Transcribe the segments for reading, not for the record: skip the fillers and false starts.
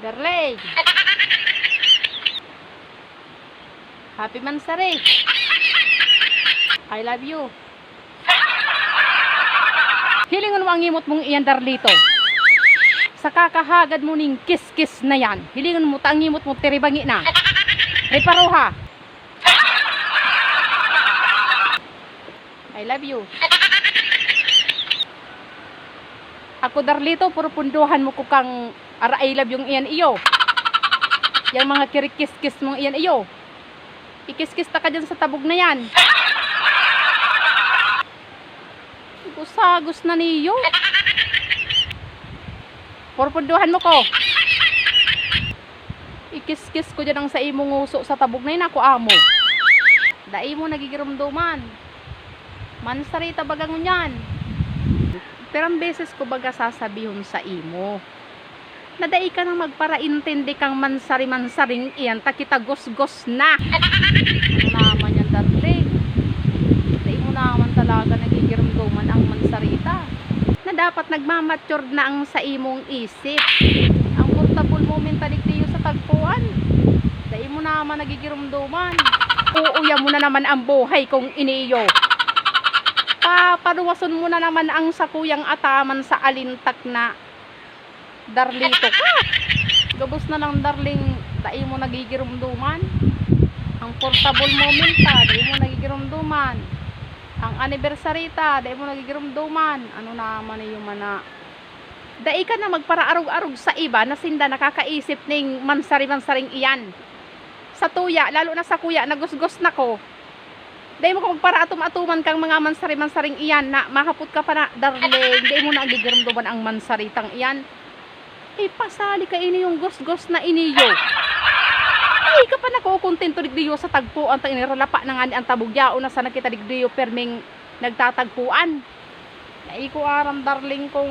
Darling. Happy Mansari. I love you. Hilingon mo ang imot mong iyan, Darlito. Sa kakahagad mo ning kiss-kiss na yan. Hilingon mo ta ang imot mo tiribangi na. Reparuha. I love you. Ako, Darlito, puro punduhan mo ko kang ara I love yung iyan iyo. Yang mga kirikis-kis mong iyan iyo. Ikis-kis ta ka dyan sa tabog na yan. Gusagos na niyo. Puro punduhan mo ko. Ikis-kis ko dyan ang sa imong uso sa tabog na yun ako amo. Dai mo nagigirumduman. Mansarita bagang yan. Perang beses ko baga sasabihon sa imo. Nadai ka nang magparaintindi kang mansari-mansaring iyan, takita gos-gos na. Ano naman yan, darling? Dai mo naman talaga nagigirumduman ang mansarita. Na dapat nagmamature na ang sa imong isip. Ang portable moment taliktiyo sa tagpuan. Dai mo naman nagigirumduman. Uuya mo na naman ang buhay kong iniyo. Paparuwason mo na naman ang sakuyang ataman sa alintak na Darlito ka. Gabos na lang, darling. Dai mo nagigirumduman. Ang portable moment ta, dai mo nagigirumduman. Ang anniversary ta, dai mo nagigirumduman. Ano naman yung mana. Dai ka na magparaarog-arog sa iba na sinda nakakaisip ning mansari-mansaring iyan. Sa tuya, lalo na sa kuya, nagusgos na ko. Dahil mo ko magpara-atum-atuman kang mga mansari-mansaring iyan na mahapot ka pa na, darling. Dahil mo na agigirumduman ang mansaritang iyan. Pasali ka ini yung gos-gos na iniyo. Ay, ka pa nakukuntento digdiyo sa tagpuan. Tang iniralapa na nga ni ang tabugyao na sana kita digdiyo perming nagtatagpuan. Ay, ko aram, darling, kung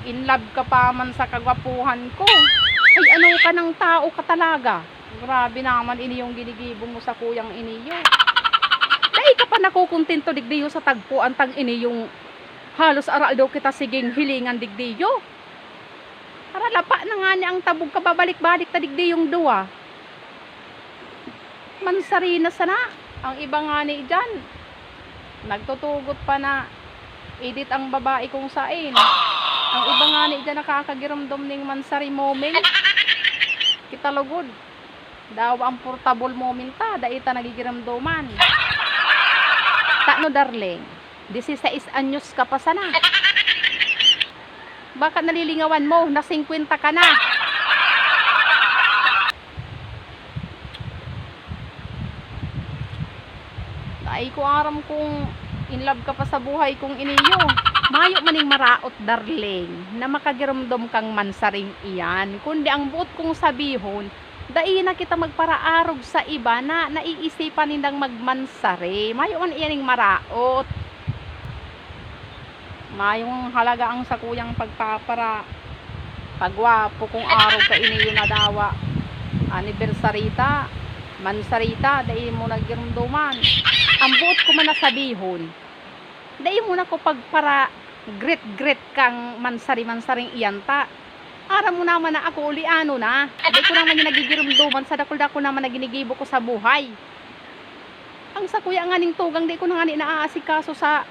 in love ka pa man sa kagwapuhan ko. Ay, ano ka ng tao ka talaga. Grabe naman ini yung ginigibo mo sa kuyang iniyo. Ay, ka pa nakukuntento digdiyo sa tagpuan. Tang ini yung halos aral daw kita siging hilingan digdiyo. Para lapa na nga niya ang tabog ka, babalik-balik ta digdi yung duwa. Mansari na sana. Ang iba nga ni dyan, nagtutugot pa na edit ang babae kong sain. Ang iba nga ni dyan nakakagiramdom ning mansari moment. Kita lugod. Daw ang portable moment ta, daita nagigiramdoman. Takno, darling, 16 anyos ka pa sana. Baka nalilingawan mo na 50 ka na. Ay, ko aram kung in love ka pa sa buhay kung iniyo. Mayo maning maraot, darling, na makagiramdom kang mansaring iyan. Kundi ang buot kong sabihon, dai na kita magparaarog sa iba na naiisipan nindang magmansari. Mayo man iyaning maraot. Mayong halaga ang sakuyang pagpapara. Pagwapo kung araw ka iniyo na dawa. Anniversarita, mansarita, dahil mo nagirumduman. Ang buot ko man nasabihon, dahil mo na ko pagpara grit kang mansari-mansaring iyan ta. Aram mo naman na ako uliano na. Dahil ko naman yung nagigirumduman sa dakol-dakol naman na ginigibo ko sa buhay. Ang sakuya nga ning tugang, dahil ko na nga ni naaasikaso sa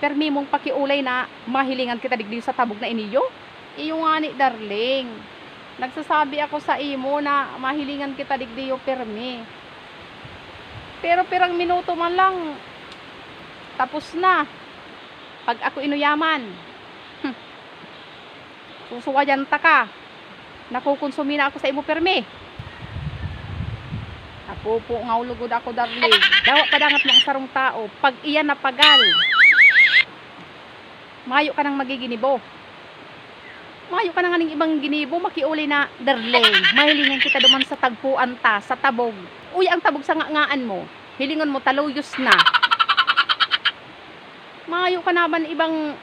permi mong pakiulay na mahilingan kita digdi sa tabog na iniyo. Iyo nga ni, darling. Nagsasabi ako sa imo na mahilingan kita digdi yung permi. Pero pirang minuto man lang, tapos na. Pag ako inuyaman, susuwayan ta ka. Nakukonsumi na ako sa imo permi. Napupo nga ulugod ako, darling. Dawa padangat mo ang sarong tao. Pag iyan napagal, mayo ka nang magiginibo. Mayo ka nang aning ibang ginibo, makiuli na, darling. Mahilingan kita duman sa tagpuan ta, sa tabog. Uy, ang tabog sa ngaan mo. Hilingon mo, taluyos na. Mayo ka naman ibang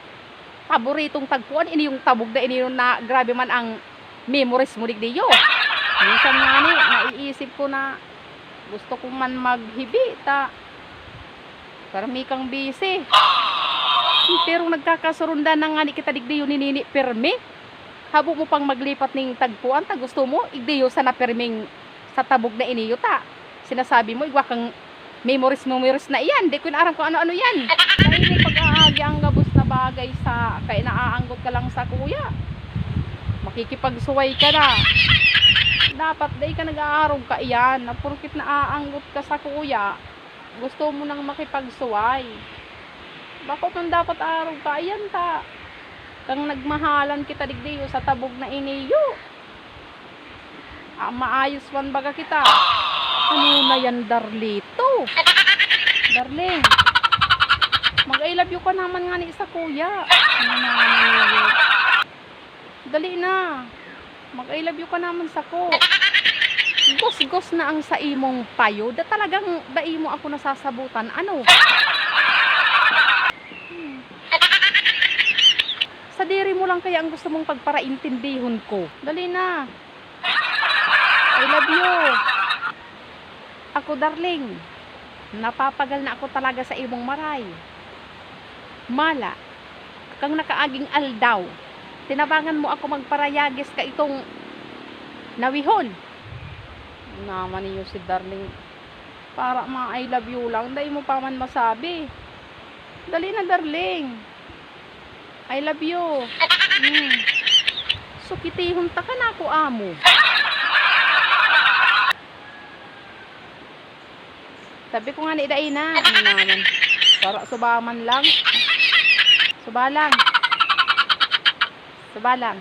paboritong tagpuan. Ini yung tabog na ini yung na grabe man ang memories mo digdiyo. Minsan nga ni, naiisip ko na gusto ko man maghibi ta. Karami kang busy. Pero nagkakasurunda na nga ni kita digdi yun ni Nini Permi. Habo mo pang maglipat ning tagpuan, ta gusto mo, igdiyo sa naperming sa tabog na iniyo ta. Sinasabi mo, igwa kang memories na iyan. Di ko inaaram kung ano-ano yan. Dahil mo pag-aagi ang gabos na bagay sa, kaya naaanggot ka lang sa kuya. Makikipagsuway ka na. Dapat day ka nag-aarog ka iyan. Na porkit naaanggot ka sa kuya, gusto mo nang makipagsuway. Bakit nang dapat arog ka iyan ta? Kang nagmahalan kita digdiyo sa tabog na iniyo. Maayos man baga kita. Ano na yan, Darlito? Darling, mag-I love you ka naman nga ni sa kuya. Dali na. Mag-I love you ka naman sa ko. Gos-gos na ang sa imong payo. Da talagang daimo ako nasasabutan. Ano? Sa diri mo lang kaya ang gusto mong pagparaintindihon ko. Dali na. I love you. Ako, darling. Napapagal na ako talaga sa imong maray. Mala. Kang nakaaging aldaw. Tinabangan mo ako magparayagis ka itong nawihon. Naman niyo si darling. Para I love you lang. Dahil mo pa man masabi. Dali na, darling. I love you. Sukitihon ta ka na ako, amo. Sabi ko nga ni Iday na. Ano naman? Para subaman lang. Subalang. Subalang.